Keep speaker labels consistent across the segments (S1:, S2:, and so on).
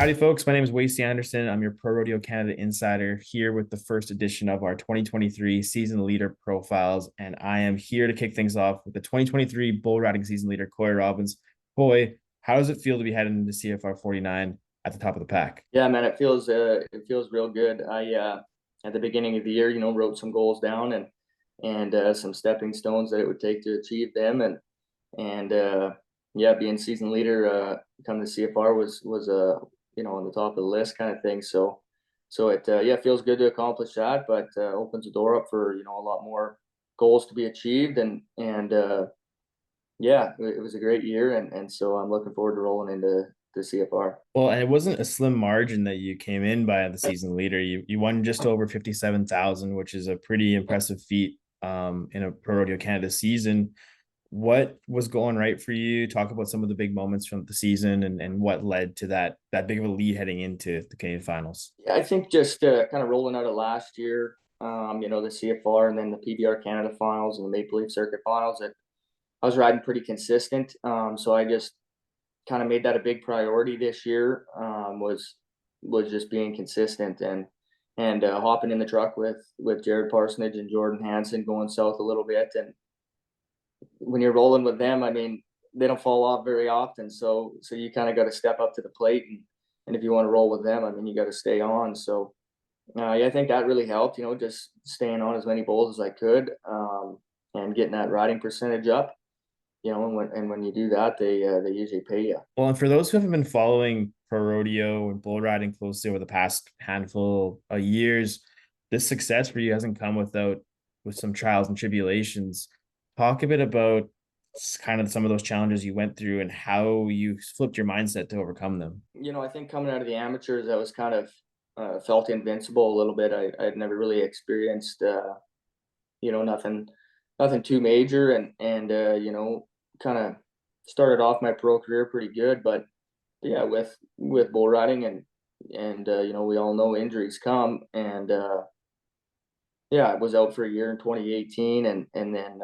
S1: Howdy, folks. My name is Wasey Anderson. I'm your Pro Rodeo Canada insider here with the first edition of our 2023 season leader profiles. And I am here to kick things off with the 2023 bull riding season leader, Coy Robbins. Coy, how does it feel to be heading into CFR 49 at the top of the pack?
S2: Yeah, man, it feels real good. I at the beginning of the year, wrote some goals down and some stepping stones that it would take to achieve them, and yeah, being season leader coming to CFR was on the top of the list kind of thing. So it yeah, it feels good to accomplish that, but opens the door up for a lot more goals to be achieved, and yeah, it was a great year, and so I'm looking forward to rolling into the CFR.
S1: Well, and it wasn't a slim margin that you came in by the season leader. You won just over 57,000, which is a pretty impressive feat in a Pro Rodeo Canada season. What was going right for you? Talk about some of the big moments from the season and what led to that big of a lead heading into the Canadian finals.
S2: Yeah, I think just kind of rolling out of last year, the CFR and then the PBR Canada finals and the Maple Leaf Circuit finals, that I was riding pretty consistent. So I just kind of made that a big priority this year. Was just being consistent and hopping in the truck with Jared Parsonage and Jordan Hansen going south a little bit. And when you're rolling with them, I mean, they don't fall off very often. So you kind of got to step up to the plate, and if you want to roll with them, I mean, you got to stay on. So yeah, I think that really helped. Just staying on as many bowls as I could, and getting that riding percentage up. And when you do that, they usually pay you.
S1: Well, and for those who haven't been following pro rodeo and bull riding closely over the past handful of years, this success for you hasn't come with some trials and tribulations. Talk a bit about kind of some of those challenges you went through and how you flipped your mindset to overcome them.
S2: I think coming out of the amateurs, I was kind of felt invincible a little bit. I had never really experienced, nothing too major, and kind of started off my pro career pretty good. But yeah, with bull riding and we all know injuries come, and yeah, I was out for a year in 2018, and then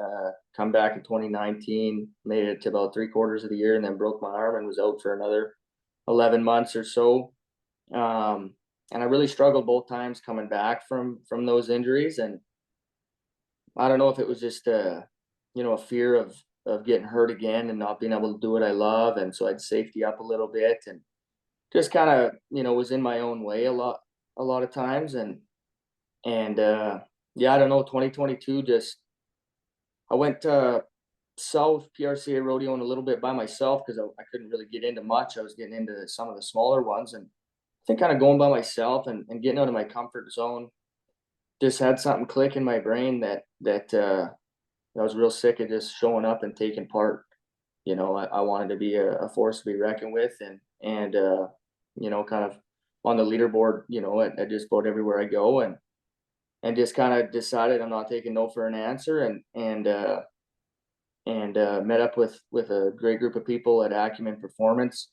S2: come back in 2019, made it to about three quarters of the year, and then broke my arm and was out for another 11 months or so. And I really struggled both times coming back from those injuries, and I don't know if it was just a fear of getting hurt again and not being able to do what I love, and so I'd safety up a little bit and just kind of was in my own way a lot of times, and yeah, I don't know. 2022, just I went south PRCA rodeoing a little bit by myself because I couldn't really get into much. I was getting into some of the smaller ones, and I think kind of going by myself and getting out of my comfort zone just had something click in my brain that I was real sick of just showing up and taking part. I wanted to be a force to be reckoned with, and kind of on the leaderboard, at just about everywhere I go, and just kind of decided I'm not taking no for an answer, and met up with a great group of people at Acumen Performance,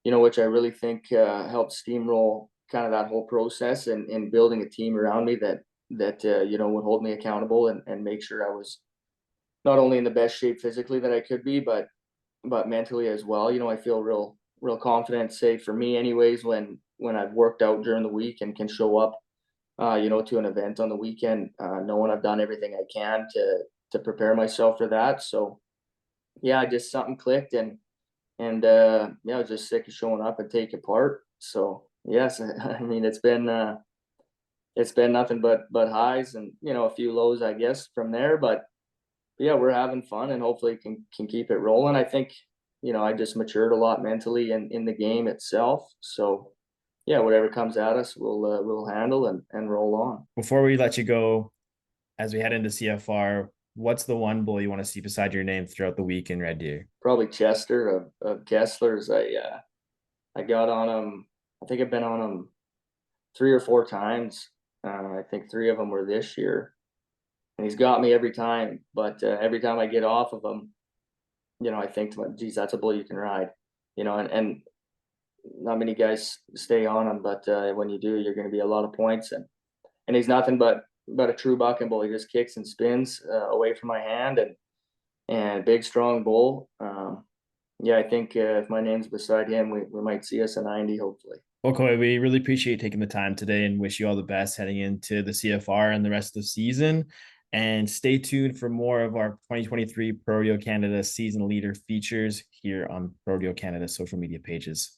S2: which I really think helped steamroll kind of that whole process and building a team around me that would hold me accountable and make sure I was not only in the best shape physically that I could be, but mentally as well. I feel real confident, say for me anyways, when I've worked out during the week and can show up to an event on the weekend, knowing I've done everything I can to prepare myself for that. So yeah, just something clicked, and yeah, I was just sick of showing up and taking part. So yes, I mean it's been nothing but highs and a few lows, I guess, from there. But yeah, we're having fun and hopefully can keep it rolling. I think I just matured a lot mentally and in the game itself. So yeah, whatever comes at us, we'll handle and roll on.
S1: Before we let you go, as we head into CFR, what's the one bull you want to see beside your name throughout the week in Red Deer?
S2: Probably Chester of Kessler's. I got on him. I think I've been on him three or four times. I think three of them were this year, and he's got me every time. But every time I get off of him, I think to myself, geez, that's a bull you can ride. And not many guys stay on him, but when you do, you're going to be a lot of points. And he's nothing but a true bucking bull. He just kicks and spins away from my hand, and big strong bull. Yeah, I think if my name's beside him, we might see us a 90, hopefully.
S1: Well, Coy, we really appreciate taking the time today and wish you all the best heading into the CFR and the rest of the season. And stay tuned for more of our 2023 Pro Rodeo Canada season leader features here on Pro Rodeo Canada social media pages.